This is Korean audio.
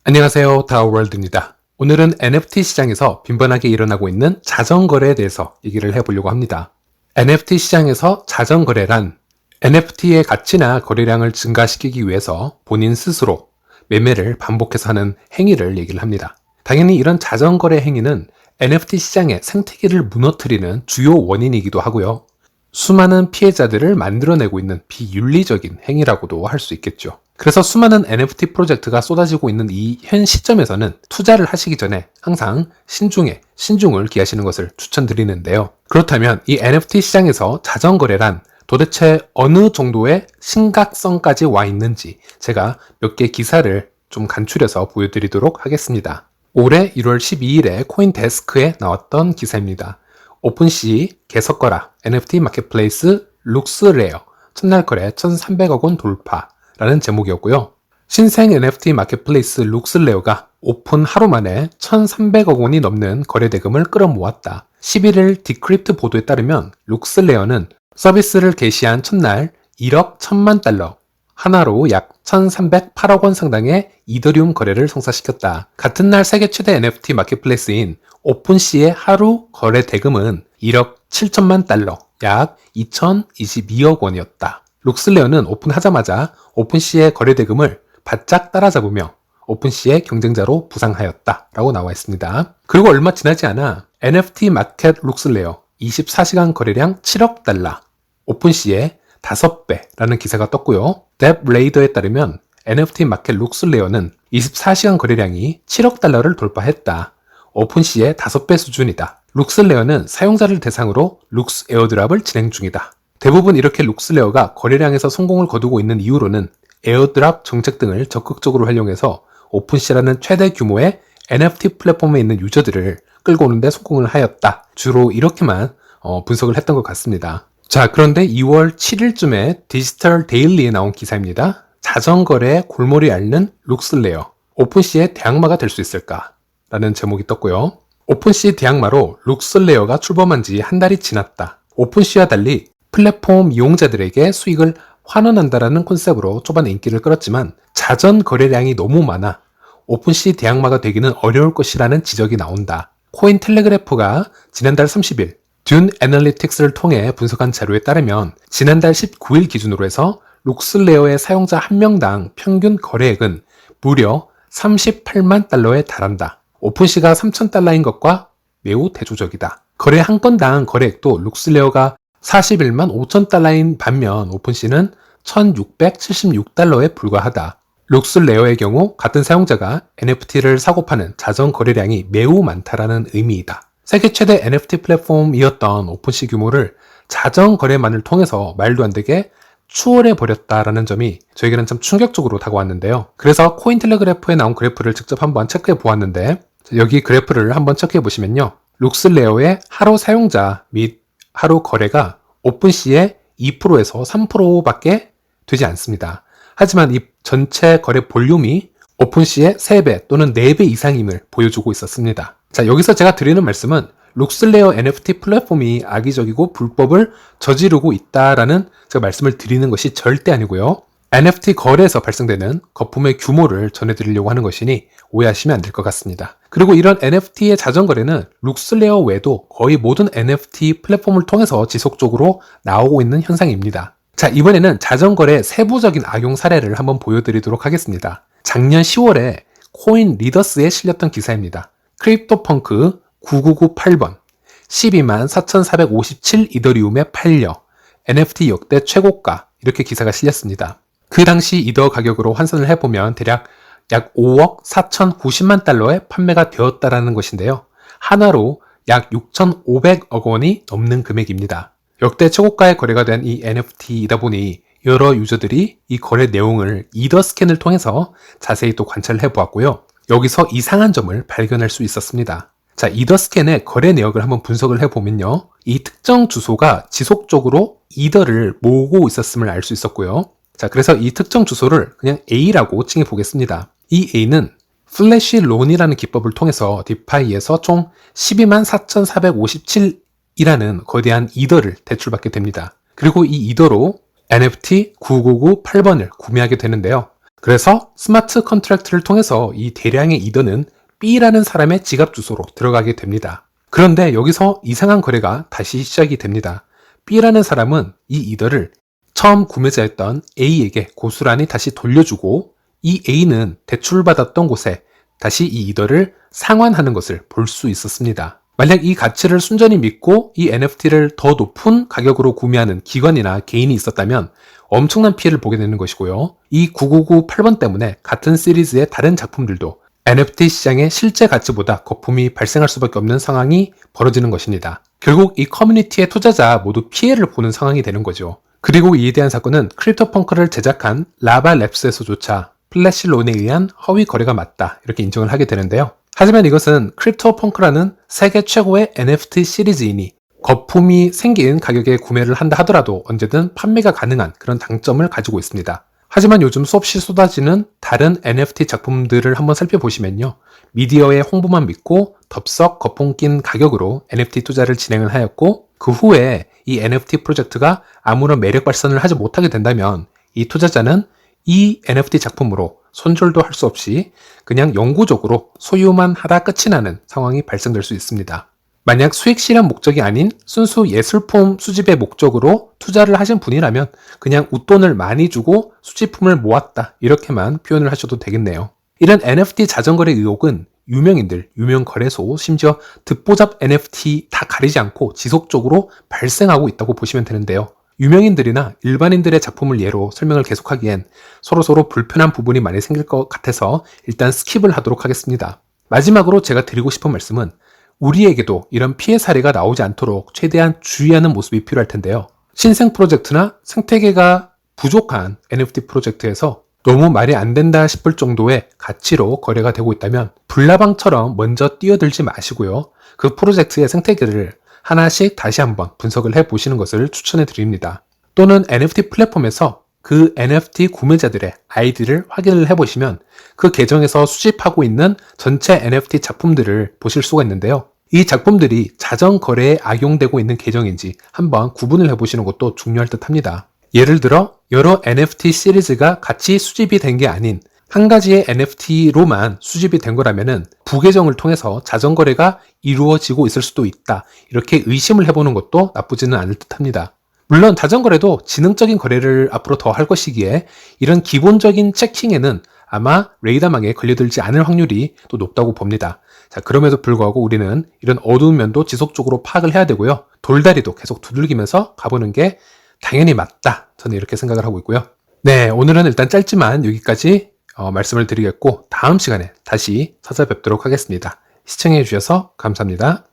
안녕하세요. 다우월드입니다. 오늘은 NFT 시장에서 빈번하게 일어나고 있는 자전거래에 대해서 얘기를 해보려고 합니다. NFT 시장에서 자전거래란 NFT의 가치나 거래량을 증가시키기 위해서 본인 스스로 매매를 반복해서 하는 행위를 얘기를 합니다. 당연히 이런 자전거래 행위는 NFT 시장의 생태계를 무너뜨리는 주요 원인이기도 하고요. 수많은 피해자들을 만들어내고 있는 비윤리적인 행위라고도 할 수 있겠죠. 그래서 수많은 NFT 프로젝트가 쏟아지고 있는 이 현 시점에서는 투자를 하시기 전에 항상 신중을 기하시는 것을 추천드리는데요. 그렇다면 이 NFT 시장에서 자전거래란 도대체 어느 정도의 심각성까지 와 있는지 제가 몇 개 기사를 좀 간추려서 보여드리도록 하겠습니다. 올해 1월 12일에 코인데스크에 나왔던 기사입니다. 오픈시 개석거라 NFT 마켓플레이스 룩스레어 첫날 거래 1,300억 원 돌파라는 제목이었고요. 신생 NFT 마켓플레이스 룩스레어가 오픈 하루 만에 1,300억 원이 넘는 거래 대금을 끌어모았다. 11일 디크립트 보도에 따르면 룩스레어는 서비스를 개시한 첫날 1억 1,000만 달러, 하나로 약 1,308억 원 상당의 이더리움 거래를 성사시켰다. 같은 날 세계 최대 NFT 마켓플레이스인 오픈시의 하루 거래 대금은 1억 7천만 달러, 약 2,022억 원이었다. 룩스레어는 오픈하자마자 오픈시의 거래 대금을 바짝 따라잡으며 오픈시의 경쟁자로 부상하였다 라고 나와 있습니다. 그리고 얼마 지나지 않아 NFT 마켓 룩스레어 24시간 거래량 7억 달러, 오픈시의 5배라는 기사가 떴고요. 뎁레이더에 따르면 NFT 마켓 룩스레어는 24시간 거래량이 7억 달러를 돌파했다. 오픈시의 5배 수준이다. 룩스레어는 사용자를 대상으로 룩스 에어드랍을 진행 중이다. 대부분 이렇게 룩스레어가 거래량에서 성공을 거두고 있는 이유로는 에어드랍 정책 등을 적극적으로 활용해서 오픈시라는 최대 규모의 NFT 플랫폼에 있는 유저들을 끌고 오는데 성공을 하였다. 주로 이렇게만 분석을 했던 것 같습니다. 자, 그런데 2월 7일쯤에 디지털 데일리에 나온 기사입니다. 자전거래 골몰이 앓는 룩스레어, 오픈시의 대항마가 될 수 있을까? 라는 제목이 떴고요. 오픈시 대항마로 룩스레어가 출범한 지 한 달이 지났다. 오픈시와 달리 플랫폼 이용자들에게 수익을 환원한다라는 콘셉트로 초반에 인기를 끌었지만 자전 거래량이 너무 많아 오픈시 대항마가 되기는 어려울 것이라는 지적이 나온다. 코인텔레그래프가 지난달 30일 듄 애널리틱스를 통해 분석한 자료에 따르면 지난달 19일 기준으로 해서 룩스레어의 사용자 한 명당 평균 거래액은 무려 38만 달러에 달한다. 오픈시가 3,000달러인 것과 매우 대조적이다. 거래 한 건당 거래액도 룩스레어가 41만 5천 달러인 반면 오픈시는 1,676달러에 불과하다. 룩스레어의 경우 같은 사용자가 NFT를 사고 파는 자전 거래량이 매우 많다라는 의미이다. 세계 최대 NFT 플랫폼이었던 오픈시 규모를 자전 거래만을 통해서 말도 안 되게 추월해 버렸다라는 점이 저에게는 참 충격적으로 다가왔는데요. 그래서 코인텔레그래프에 나온 그래프를 직접 한번 체크해 보았는데 여기 그래프를 한번 체크해 보시면요. 룩스레어의 하루 사용자 및 하루 거래가 오픈시의 2%에서 3%밖에 되지 않습니다. 하지만 이 전체 거래 볼륨이 오픈시의 3배 또는 4배 이상임을 보여주고 있었습니다. 자, 여기서 제가 드리는 말씀은 룩스레어 NFT 플랫폼이 악의적이고 불법을 저지르고 있다라는 제가 말씀을 드리는 것이 절대 아니고요. NFT 거래에서 발생되는 거품의 규모를 전해드리려고 하는 것이니 오해하시면 안 될 것 같습니다. 그리고 이런 NFT의 자전거래는 룩스레어 외에도 거의 모든 NFT 플랫폼을 통해서 지속적으로 나오고 있는 현상입니다. 자, 이번에는 자전거래 세부적인 악용 사례를 한번 보여드리도록 하겠습니다. 작년 10월에 코인 리더스에 실렸던 기사입니다. 크립토펑크 9998번 12만 4,457 이더리움에 팔려 NFT 역대 최고가 이렇게 기사가 실렸습니다. 그 당시 이더 가격으로 환산을 해보면 대략 약 5억 4,090만 달러에 판매가 되었다라는 것인데요. 하나로 약 6,500억 원이 넘는 금액입니다. 역대 최고가의 거래가 된 이 NFT이다 보니 여러 유저들이 이 거래 내용을 이더 스캔을 통해서 자세히 또 관찰을 해보았고요. 여기서 이상한 점을 발견할 수 있었습니다. 자, 이더 스캔의 거래 내역을 한번 분석을 해보면요. 이 특정 주소가 지속적으로 이더를 모으고 있었음을 알 수 있었고요. 자, 그래서 이 특정 주소를 그냥 A라고 칭해 보겠습니다. 이 A는 플래시 론이라는 기법을 통해서 디파이에서 총 12만 4,457이라는 거대한 이더를 대출받게 됩니다. 그리고 이 이더로 NFT 9998번을 구매하게 되는데요. 그래서 스마트 컨트랙트를 통해서 이 대량의 이더는 B라는 사람의 지갑 주소로 들어가게 됩니다. 그런데 여기서 이상한 거래가 다시 시작이 됩니다. B라는 사람은 이 이더를 처음 구매자였던 A에게 고스란히 다시 돌려주고 이 A는 대출받았던 곳에 다시 이 이더를 상환하는 것을 볼 수 있었습니다. 만약 이 가치를 순전히 믿고 이 NFT를 더 높은 가격으로 구매하는 기관이나 개인이 있었다면 엄청난 피해를 보게 되는 것이고요. 이 9998번 때문에 같은 시리즈의 다른 작품들도 NFT 시장의 실제 가치보다 거품이 발생할 수밖에 없는 상황이 벌어지는 것입니다. 결국 이 커뮤니티의 투자자 모두 피해를 보는 상황이 되는 거죠. 그리고 이에 대한 사건은 크립토펑크를 제작한 라바랩스에서조차 플래시론에 의한 허위 거래가 맞다 이렇게 인정을 하게 되는데요. 하지만 이것은 크립토펑크라는 세계 최고의 NFT 시리즈이니 거품이 생긴 가격에 구매를 한다 하더라도 언제든 판매가 가능한 그런 장점을 가지고 있습니다. 하지만 요즘 수없이 쏟아지는 다른 NFT 작품들을 한번 살펴보시면요. 미디어의 홍보만 믿고 덥석 거품 낀 가격으로 NFT 투자를 진행을 하였고 그 후에 이 NFT 프로젝트가 아무런 매력 발산을 하지 못하게 된다면 이 투자자는 이 NFT 작품으로 손절도 할 수 없이 그냥 영구적으로 소유만 하다 끝이 나는 상황이 발생될 수 있습니다. 만약 수익 실현 목적이 아닌 순수 예술품 수집의 목적으로 투자를 하신 분이라면 그냥 웃돈을 많이 주고 수집품을 모았다 이렇게만 표현을 하셔도 되겠네요. 이런 NFT 자전거래 의혹은 유명인들, 유명거래소, 심지어 듣보잡 NFT 다 가리지 않고 지속적으로 발생하고 있다고 보시면 되는데요. 유명인들이나 일반인들의 작품을 예로 설명을 계속하기엔 서로서로 불편한 부분이 많이 생길 것 같아서 일단 스킵을 하도록 하겠습니다. 마지막으로 제가 드리고 싶은 말씀은 우리에게도 이런 피해 사례가 나오지 않도록 최대한 주의하는 모습이 필요할 텐데요. 신생 프로젝트나 생태계가 부족한 NFT 프로젝트에서 너무 말이 안 된다 싶을 정도의 가치로 거래가 되고 있다면 불나방처럼 먼저 뛰어들지 마시고요. 그 프로젝트의 생태계를 하나씩 다시 한번 분석을 해보시는 것을 추천해 드립니다. 또는 NFT 플랫폼에서 그 NFT 구매자들의 아이디를 확인을 해보시면 그 계정에서 수집하고 있는 전체 NFT 작품들을 보실 수가 있는데요. 이 작품들이 자전 거래에 악용되고 있는 계정인지 한번 구분을 해보시는 것도 중요할 듯 합니다. 예를 들어 여러 NFT 시리즈가 같이 수집이 된 게 아닌 한 가지의 NFT로만 수집이 된 거라면은 부계정을 통해서 자전 거래가 이루어지고 있을 수도 있다. 이렇게 의심을 해보는 것도 나쁘지는 않을 듯 합니다. 물론 자전거래도 지능적인 거래를 앞으로 더 할 것이기에 이런 기본적인 체킹에는 아마 레이더망에 걸려들지 않을 확률이 또 높다고 봅니다. 자, 그럼에도 불구하고 우리는 이런 어두운 면도 지속적으로 파악을 해야 되고요. 돌다리도 계속 두들기면서 가보는 게 당연히 맞다. 저는 이렇게 생각을 하고 있고요. 네, 오늘은 일단 짧지만 여기까지 말씀을 드리겠고 다음 시간에 다시 찾아뵙도록 하겠습니다. 시청해 주셔서 감사합니다.